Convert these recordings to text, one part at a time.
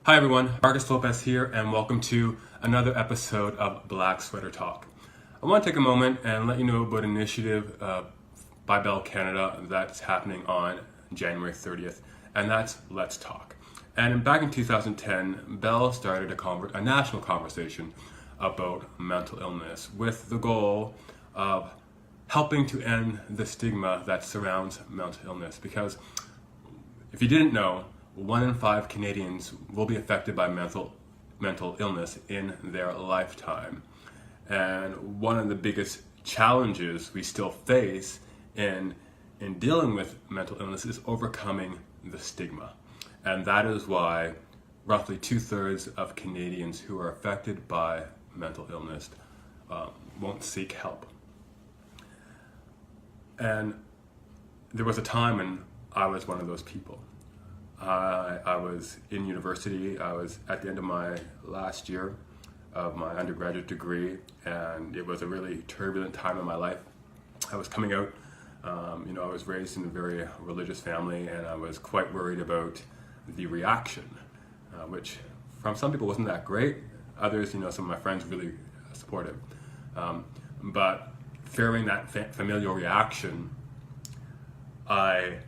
Hi everyone, Marcus Lopez here, and welcome to another episode of Black Sweater Talk. I want to take a moment and let you know about an initiative by Bell Canada that's happening on January 30th, and that's Let's Talk. And back in 2010, Bell started a national conversation about mental illness with the goal of helping to end the stigma that surrounds mental illness. Because if you didn't know, 1 in 5 Canadians will be affected by mental illness in their lifetime. And one of the biggest challenges we still face in dealing with mental illness is overcoming the stigma. And that is why roughly 2/3 of Canadians who are affected by mental illness won't seek help. And there was a time when I was one of those people. I was in university. I was at the end of my last year of my undergraduate degree, and it was a really turbulent time in my life. I was coming out. I was raised in a very religious family, and I was quite worried about the reaction, which from some people wasn't that great. Others, some of my friends really supportive. But fearing that familial reaction, I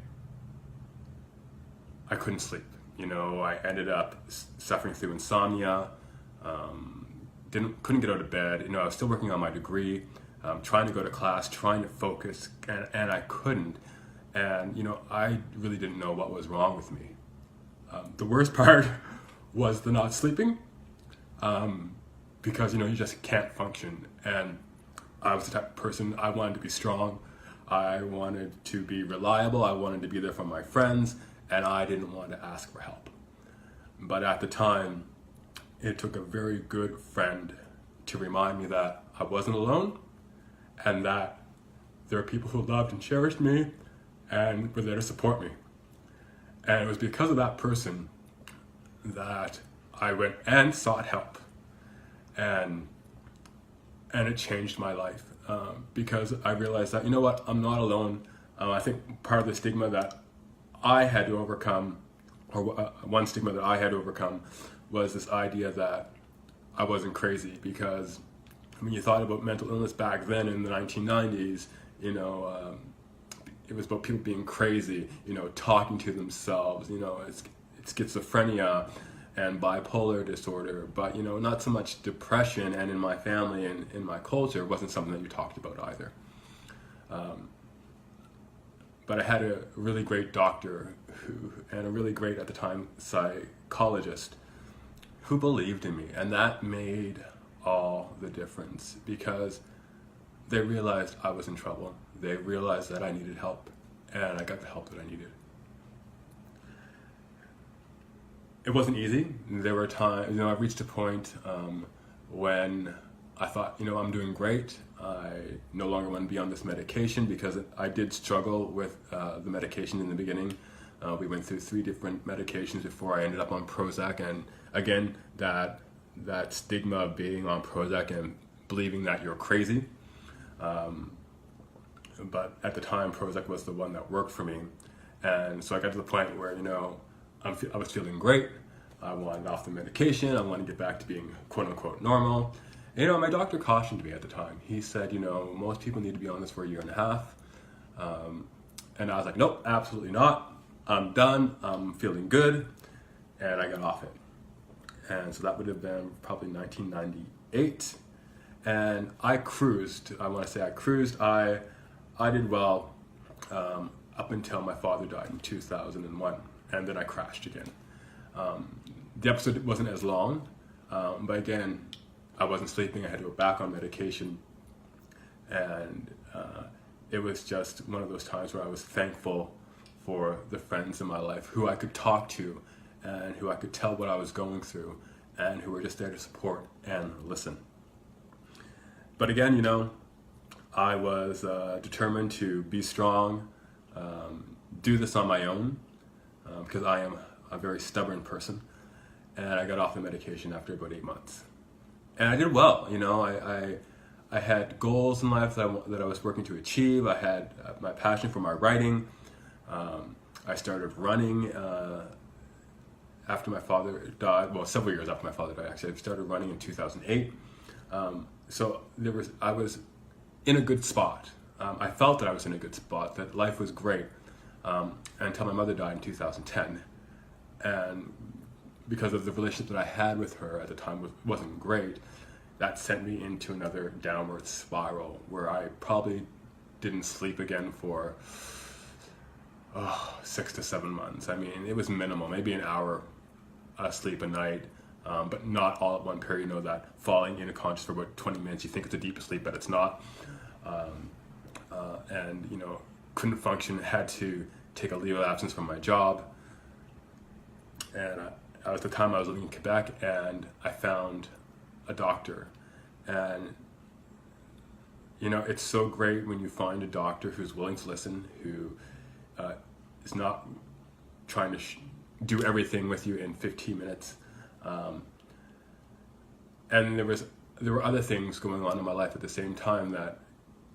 couldn't sleep. I ended up suffering through insomnia. Couldn't get out of bed. I was still working on my degree, trying to go to class, trying to focus, and I couldn't. And I really didn't know what was wrong with me. The worst part was the not sleeping, because you just can't function. And I was the type of person, I wanted to be strong. I wanted to be reliable. I wanted to be there for my friends. And I didn't want to ask for help. But at the time, it took a very good friend to remind me that I wasn't alone and that there are people who loved and cherished me and were there to support me. And it was because of that person that I went and sought help. And it changed my life because I realized that, I'm not alone. I think part of the stigma that I had to overcome, or one stigma that I had to overcome, was this idea that I wasn't crazy. Because when you thought about mental illness back then in the 1990s, it was about people being crazy, talking to themselves. It's schizophrenia and bipolar disorder, but not so much depression. And in my family and in my culture, it wasn't something that you talked about either. But I had a really great doctor and a really great, at the time, psychologist who believed in me. And that made all the difference because they realized I was in trouble. They realized that I needed help, and I got the help that I needed. It wasn't easy. There were times, I reached a point when I thought, I'm doing great. I no longer want to be on this medication because I did struggle with the medication in the beginning. We went through 3 different medications before I ended up on Prozac. And again, that stigma of being on Prozac and believing that you're crazy. But at the time, Prozac was the one that worked for me. And so I got to the point where, I was feeling great. I wanted off the medication. I wanted to get back to being quote unquote normal. My doctor cautioned me at the time. He said, most people need to be on this for 1.5 years. And I was like, nope, absolutely not. I'm done. I'm feeling good. And I got off it. And so that would have been probably 1998. And I cruised. I want to say I cruised. I did well up until my father died in 2001. And then I crashed again. The episode wasn't as long. But again, I wasn't sleeping. I had to go back on medication. And it was just one of those times where I was thankful for the friends in my life who I could talk to and who I could tell what I was going through and who were just there to support and listen. But again, I was determined to be strong, do this on my own, because I am a very stubborn person. And I got off the medication after about 8 months. And I did well. I had goals in life that I was working to achieve. I had my passion for my writing. I started running after my father died, well, several years after my father died, actually. I started running in 2008. So I was in a good spot. I felt that I was in a good spot, that life was great, until my mother died in 2010. And because of the relationship that I had with her at the time wasn't great, that sent me into another downward spiral where I probably didn't sleep again for 6 to 7 months. I mean, it was minimal, maybe an hour sleep a night, but not all at one period. You know, that falling into conscious for about 20 minutes, you think it's a deep sleep, but it's not. And, you know, couldn't function, had to take a leave of absence from my job. And at the time I was living in Quebec, and I found a doctor. And, you know, it's so great when you find a doctor who's willing to listen, who is not trying to do everything with you in 15 minutes. And there were other things going on in my life at the same time that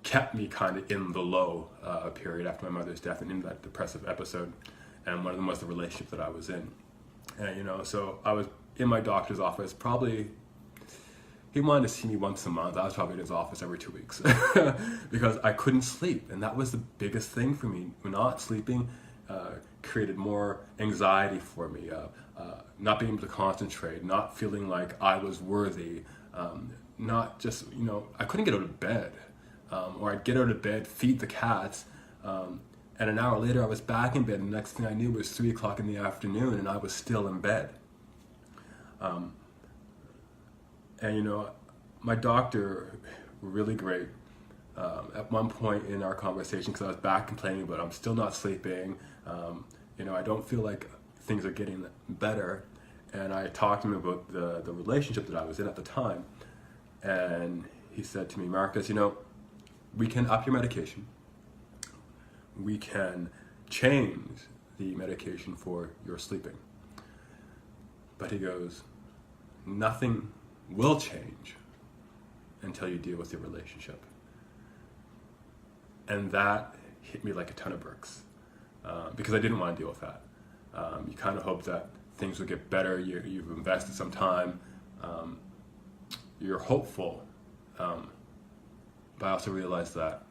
kept me kind of in the low period after my mother's death and in that depressive episode. And one of them was the relationship that I was in. And, you know, so I was in my doctor's office, probably, he wanted to see me once a month. I was probably in his office every 2 weeks because I couldn't sleep. And that was the biggest thing for me. Not sleeping created more anxiety for me, not being able to concentrate, not feeling like I was worthy, not just, you know, I couldn't get out of bed. Or I'd get out of bed, feed the cats, and an hour later I was back in bed, and the next thing I knew was 3 o'clock in the afternoon and I was still in bed. And, you know, my doctor, really great. At one point in our conversation, because I was back complaining about I'm still not sleeping, you know, I don't feel like things are getting better. And I talked to him about the relationship that I was in at the time. And he said to me, Marcus, you know, we can up your medication. We can change the medication for your sleeping. But he goes, nothing will change until you deal with your relationship. And that hit me like a ton of bricks, because I didn't want to deal with that. You kind of hope that things will get better. You've invested some time. You're hopeful. But I also realized that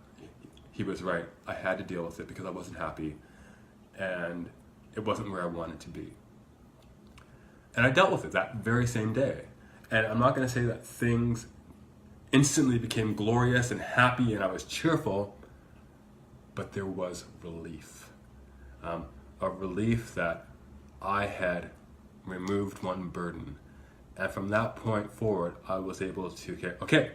he was right. I had to deal with it because I wasn't happy, and it wasn't where I wanted to be. And I dealt with it that very same day. And I'm not going to say that things instantly became glorious and happy and I was cheerful, but there was relief. A relief that I had removed one burden. And from that point forward, I was able to get, okay,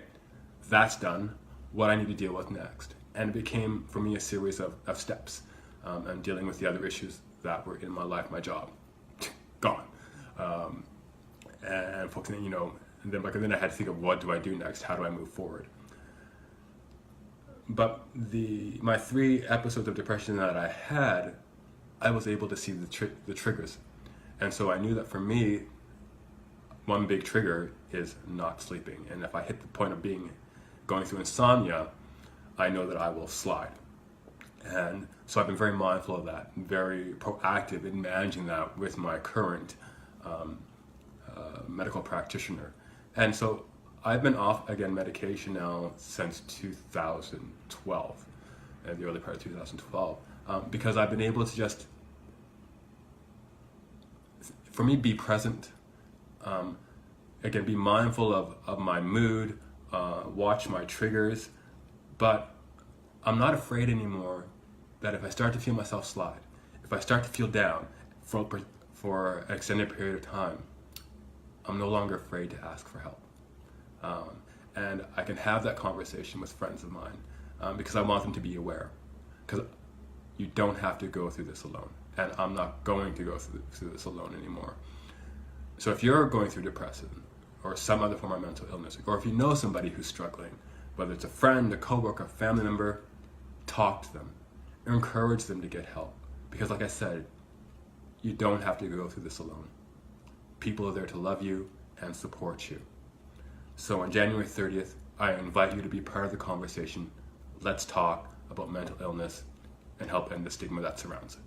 that's done. What I need to deal with next. And it became, for me, a series of steps, and dealing with the other issues that were in my life, my job, gone. And focusing, you know, and then I had to think of what do I do next? How do I move forward? But my 3 episodes of depression that I had, I was able to see the triggers. And so I knew that for me, one big trigger is not sleeping. And if I hit the point of going through insomnia, I know that I will slide. And so I've been very mindful of that, very proactive in managing that with my current medical practitioner. And so I've been off, again, medication now since 2012, the early part of 2012, because I've been able to just, for me, be present, again, be mindful of my mood, watch my triggers, but I'm not afraid anymore that if I start to feel myself slide, if I start to feel down for an extended period of time, I'm no longer afraid to ask for help. And I can have that conversation with friends of mine because I want them to be aware. Because you don't have to go through this alone. And I'm not going to go through this alone anymore. So if you're going through depression or some other form of mental illness, or if you know somebody who's struggling, whether it's a friend, a coworker, a family member, talk to them. Encourage them to get help. Because like I said, you don't have to go through this alone. People are there to love you and support you. So on January 30th, I invite you to be part of the conversation. Let's talk about mental illness and help end the stigma that surrounds it.